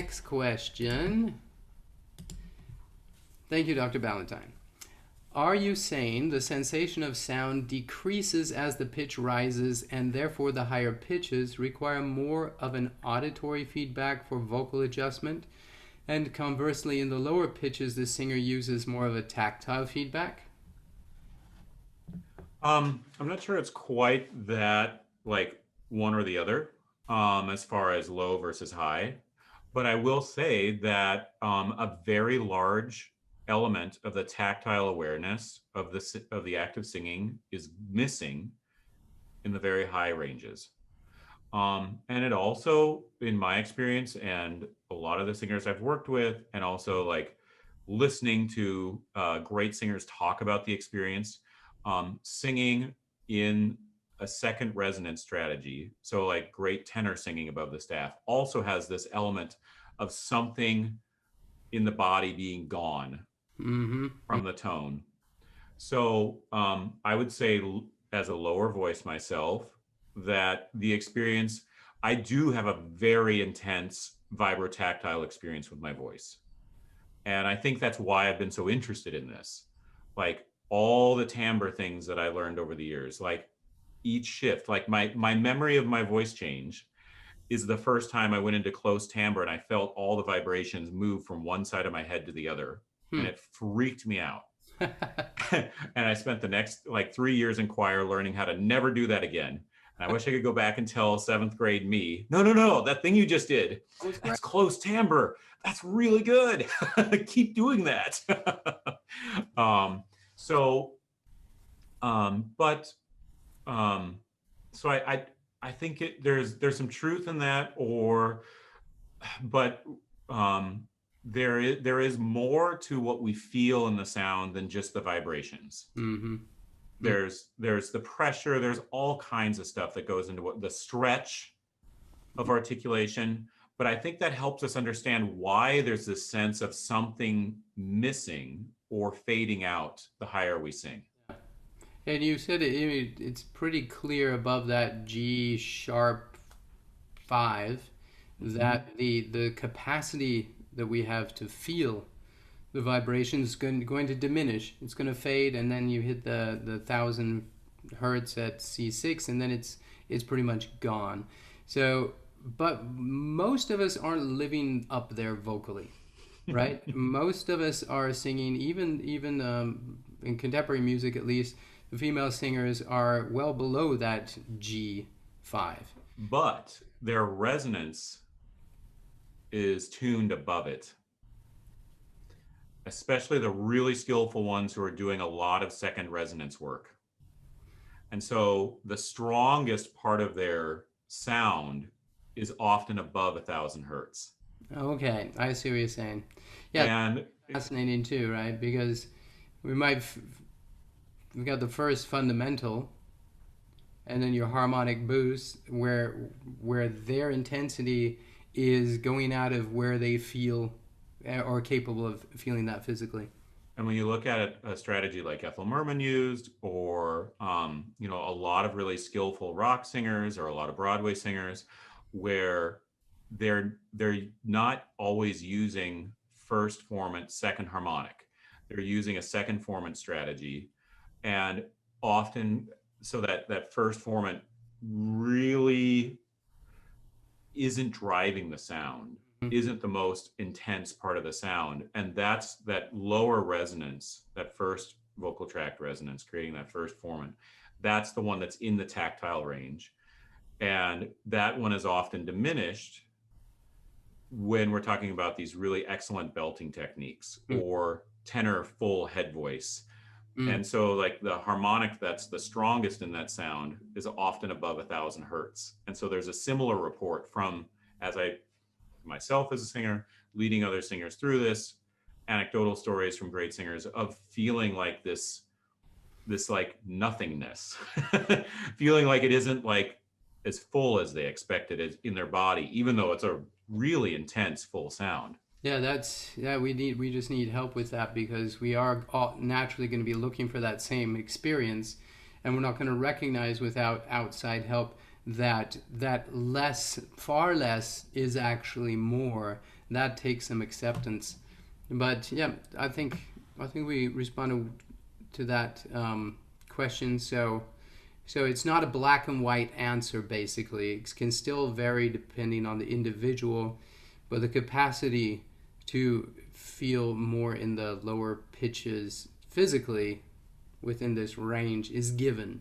next question. Thank you, Dr. Ballantyne. Are you saying the sensation of sound decreases as the pitch rises and therefore the higher pitches require more of an auditory feedback for vocal adjustment? And conversely, in the lower pitches, the singer uses more of a tactile feedback? I'm not sure it's quite that like one or the other, as far as low versus high. But I will say that a very large element of the tactile awareness of the act of singing is missing in the very high ranges. And it also, in my experience, and a lot of the singers I've worked with, and also like listening to great singers talk about the experience, singing in a second resonance strategy, so like great tenor singing above the staff, also has this element of something in the body being gone Mm-hmm. from the tone. So I would say, as a lower voice myself, that the experience, I do have a very intense vibrotactile experience with my voice. And I think that's why I've been so interested in this. Like all the timbre things that I learned over the years, like each shift, like my memory of my voice change is the first time I went into close timbre and I felt all the vibrations move from one side of my head to the other. And Hmm. it freaked me out. And I spent the next like 3 years in choir learning how to never do that again. And I wish I could go back and tell seventh grade me, no, no, no, that thing you just did, That was great. that's close timbre. That's really good. Keep doing that. um, so, but um, so I think there's some truth in that, or but um, there is more to what we feel in the sound than just the vibrations. Mm-hmm. There's the pressure, there's all kinds of stuff that goes into what the stretch of articulation. But I think that helps us understand why there's this sense of something missing or fading out the higher we sing. And you said it's pretty clear above that G sharp 5 Mm-hmm. that the capacity that we have to feel the vibration is going to diminish. It's going to fade, and then you hit the 1,000 hertz at C6, and then it's pretty much gone. So, but most of us aren't living up there vocally, right? Most of us are singing, even in contemporary music at least. The female singers are well below that G5. But their resonance is tuned above it, especially the really skillful ones who are doing a lot of second resonance work. And so the strongest part of their sound is often above 1,000 hertz. Okay, I see what you're saying. Yeah, And fascinating too, right? Because we might we've got the first fundamental, and then your harmonic boost, where their intensity is going out of where they feel or capable of feeling that physically. and when you look at a strategy like Ethel Merman used, or a lot of really skillful rock singers or a lot of Broadway singers, where they're not always using first formant, second harmonic. They're using a second formant strategy, and often so that first formant really isn't driving the sound, isn't the most intense part of the sound. And that's that lower resonance, that first vocal tract resonance, creating that first formant. That's the one that's in the tactile range. And that one is often diminished when we're talking about these really excellent belting techniques or tenor full head voice. Mm-hmm. And so, like the harmonic that's the strongest in that sound is often above 1,000 hertz. And so, there's a similar report from, as I myself as a singer, leading other singers through this, anecdotal stories from great singers of feeling like this like nothingness, feeling like it isn't like as full as they expected it in their body, even though it's a really intense full sound. Yeah, we just need help with that because we are all naturally going to be looking for that same experience, and we're not going to recognize without outside help that far less is actually more that takes some acceptance. But yeah, I think we responded to that question. So it's not a black and white answer. Basically, it can still vary depending on the individual, but the capacity to feel more in the lower pitches physically within this range is given.